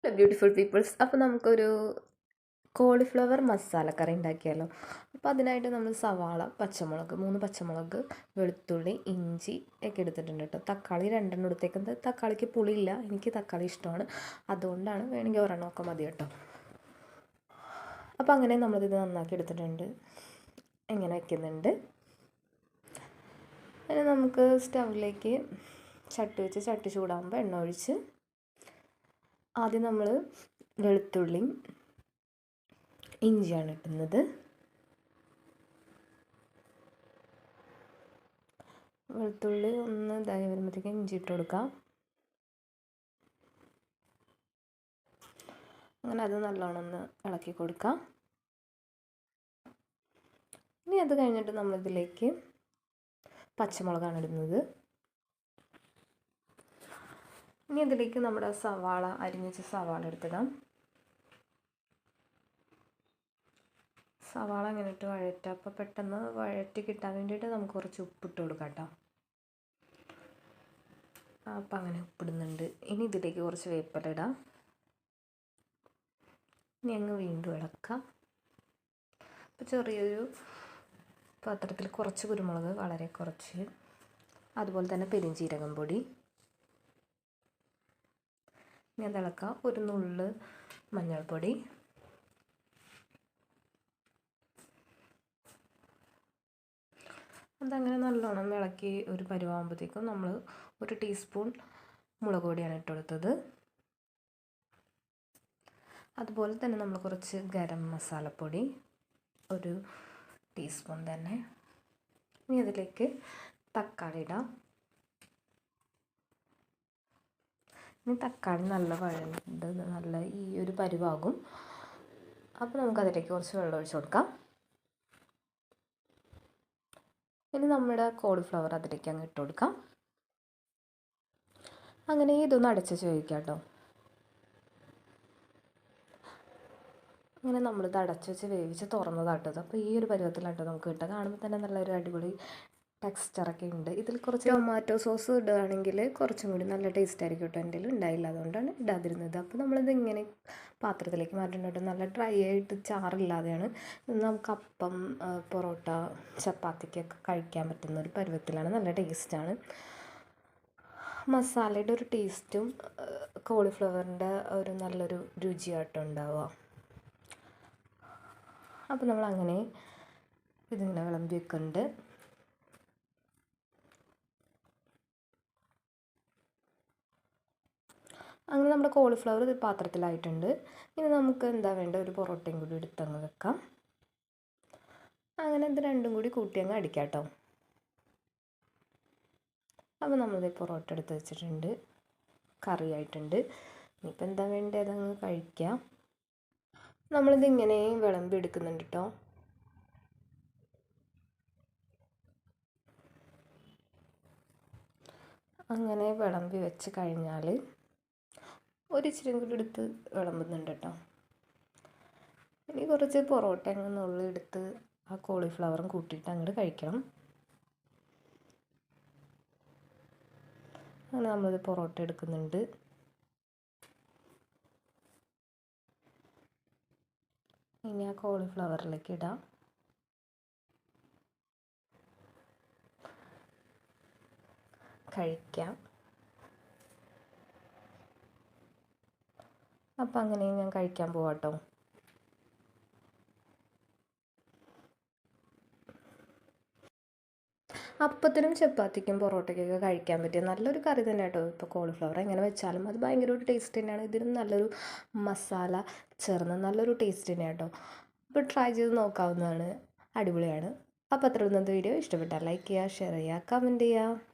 Hello beautiful people's. അപ്പോൾ നമുക്കൊരു cauliflower മസാലക്കറി ഉണ്ടാക്കിയാലോ. അപ്പോൾ അതിനായിട്ട് നമ്മൾ സവാള, പച്ചമുളക് 3 പച്ചമുളക്, വെളുത്തുള്ളി, ഇഞ്ചി ഒക്കെ എടുത്തിട്ടുണ്ട് കേട്ടോ. തക്കാളി 2 എടുത്തേക്കുന്നത്. തക്കാളിക്ക് പുളിയില്ല, എനിക്ക് തക്കാളി ഇഷ്ടമാണ്, അതുകൊണ്ടാണ്. വേണമെങ്കിൽ ഒരെണ്ണമൊക്കെ മതി കേട്ടോ. അപ്പോൾ അങ്ങനെ നമ്മളിത് നന്നാക്കി എടുത്തിട്ടുണ്ട്. എങ്ങനെ വയ്ക്കുന്നുണ്ട്. പിന്നെ നമുക്ക് സ്റ്റൗവിലേക്ക് ചട്ടി വെച്ച് ചട്ടി ചൂടാകുമ്പോൾ എണ്ണ ഒഴിച്ച് ആദ്യം നമ്മൾ വെളുത്തുള്ളിയും ഇഞ്ചിയാണ് ഇട്ടുന്നത്. വെളുത്തുള്ളി ഒന്ന് ഇതായി വരുമ്പോഴത്തേക്കും ഇഞ്ചി ഇട്ട് കൊടുക്കാം. അങ്ങനെ അത് നല്ലോണം ഒന്ന് ഇളക്കി കൊടുക്കാം. ഇനി അത് കഴിഞ്ഞിട്ട് നമ്മളിതിലേക്ക് പച്ചമുളകാണ് ഇടുന്നത്. ഇനി അതിലേക്ക് നമ്മുടെ സവാള, അരിഞ്ഞ സവാള എടുത്തിടാം. സവാള ഇങ്ങനെ ഇട്ട് വഴറ്റുക. അപ്പോൾ പെട്ടെന്ന് വഴറ്റി കിട്ടാൻ വേണ്ടിയിട്ട് നമുക്ക് കുറച്ച് ഉപ്പിട്ട് കൊടുക്കാം കേട്ടോ. അപ്പം അങ്ങനെ ഉപ്പിടുന്നുണ്ട്. ഇനി ഇതിലേക്ക് കുറച്ച് വേപ്പില ഇടാം. ഇനി അങ്ങ് വീണ്ടും ഇളക്കാം. അപ്പോൾ ചെറിയൊരു പാത്രത്തിൽ കുറച്ച് കുരുമുളക്, വളരെ കുറച്ച്, അതുപോലെ തന്നെ പെരുംജീരകം പൊടി. ഇനി അത് ഇളക്കാം. ഒരു നുള്ള് മഞ്ഞൾപ്പൊടി, അതങ്ങനെ നല്ലോണം ഇളക്കി ഒരു പരുവാകുമ്പോഴത്തേക്കും നമ്മൾ 1 ടീസ്പൂൺ മുളക് പൊടിയാണ് ഇട്ട് കൊടുത്തത്. അതുപോലെ തന്നെ നമ്മൾ കുറച്ച് ഗരം മസാലപ്പൊടി 1 ടീസ്പൂൺ തന്നെ. ഇനി അതിലേക്ക് തക്കാളി ഇടാം. ഇനി തക്കാളി നല്ല വഴണ്ട് നല്ല ഈ ഒരു പരുവാകും. അപ്പോൾ നമുക്കതിലേക്ക് കുറച്ച് വെള്ളം ഒഴിച്ച് കൊടുക്കാം. ഇനി നമ്മുടെ കോളിഫ്ലവർ അതിലേക്ക് അങ്ങ് ഇട്ട് കൊടുക്കാം. അങ്ങനെ ഇതൊന്ന് അടച്ച് വേവിക്കാം കേട്ടോ. അങ്ങനെ നമ്മളിത് അടച്ച് വെച്ച് വേവിച്ച് തുറന്നതാട്ടത്. അപ്പോൾ ഈ ഒരു പരുവത്തിലാട്ടോ നമുക്ക് കിട്ടുക. കാണുമ്പോൾ തന്നെ നല്ലൊരു അടിപൊളി ടെക്സ്ചറൊക്കെ ഉണ്ട്. ഇതിൽ കുറച്ച് ടൊമാറ്റോ സോസ് ഇടുകയാണെങ്കിൽ കുറച്ചും കൂടി നല്ല ടേസ്റ്റ് ആയിരിക്കും കേട്ടോ. എൻ്റെ ഉണ്ടായില്ല, അതുകൊണ്ടാണ് ഇടാതിരുന്നത്. അപ്പോൾ നമ്മളിത് ഇങ്ങനെ പാത്രത്തിലേക്ക് മാറ്റേണ്ടത്. നല്ല ഡ്രൈ ആയിട്ട് ചാറില്ലാതെയാണ്. നമുക്ക് അപ്പം, പൊറോട്ട, ചപ്പാത്തിക്കൊക്കെ കഴിക്കാൻ പറ്റുന്ന ഒരു പരുവത്തിലാണ്. നല്ല ടേസ്റ്റാണ്. മസാലയുടെ ഒരു ടേസ്റ്റും കോളിഫ്ലവറിൻ്റെ ഒരു നല്ലൊരു രുചിയായിട്ടും ഉണ്ടാവുക. അപ്പോൾ നമ്മളങ്ങനെ ഇതിങ്ങനെ വിളമ്പി വെക്കുന്നുണ്ട്. അങ്ങനെ നമ്മുടെ കോളിഫ്ലവർ ഇത് പാത്രത്തിലായിട്ടുണ്ട്. ഇനി നമുക്ക് എന്താ വേണ്ട, ഒരു പൊറോട്ടയും കൂടി എടുത്തങ്ങ് വെക്കാം. അങ്ങനെ ഇത് രണ്ടും കൂടി കൂട്ടി അങ്ങ് അടിക്കാം കേട്ടോ. അപ്പോൾ നമ്മളിത് പൊറോട്ട എടുത്ത് വെച്ചിട്ടുണ്ട്, കറി ആയിട്ടുണ്ട്. ഇനിയിപ്പോൾ എന്താ വേണ്ടത് അതങ്ങ് കഴിക്കാം. നമ്മളിത് ഇങ്ങനെ വിളമ്പി എടുക്കുന്നുണ്ട് കേട്ടോ. അങ്ങനെ വിളമ്പി വെച്ച് കഴിഞ്ഞാൽ ഒരിച്ചിരി കൂടി എടുത്ത് വിളമ്പുന്നുണ്ട് കേട്ടോ. ഇനി കുറച്ച് പൊറോട്ട അങ്ങ് നുള്ളി എടുത്ത് ആ കോളിഫ്ലവറും കൂട്ടിയിട്ട് അങ്ങോട്ട് കഴിക്കണം. അങ്ങനെ നമ്മളിത് പൊറോട്ട എടുക്കുന്നുണ്ട്. ഇനി ആ കോളിഫ്ലവറിലേക്ക് ഇടാം. കഴിക്കാം. അപ്പം അങ്ങനെ ഞാൻ കഴിക്കാൻ പോവാം കേട്ടോ. അപ്പത്തിനും ചപ്പാത്തിക്കും പൊറോട്ടയ്ക്കൊക്കെ കഴിക്കാൻ പറ്റിയ നല്ലൊരു കറി തന്നെ കേട്ടോ. ഇപ്പോൾ കോളിഫ്ലവർ എങ്ങനെ വെച്ചാലും അത് ഭയങ്കര ഒരു ടേസ്റ്റ് തന്നെയാണ്. ഇതിനും നല്ലൊരു മസാല ചേർന്ന് നല്ലൊരു ടേസ്റ്റ് തന്നെയാണ് കേട്ടോ. അപ്പോൾ ട്രൈ ചെയ്ത് നോക്കാവുന്നതാണ്, അടിപൊളിയാണ്. അപ്പോൾ അത്ര ഇന്നത്തെ വീഡിയോ ഇഷ്ടപ്പെട്ടാൽ ലൈക്ക് ചെയ്യുക, ഷെയർ ചെയ്യുക, കമൻറ്റ് ചെയ്യുക.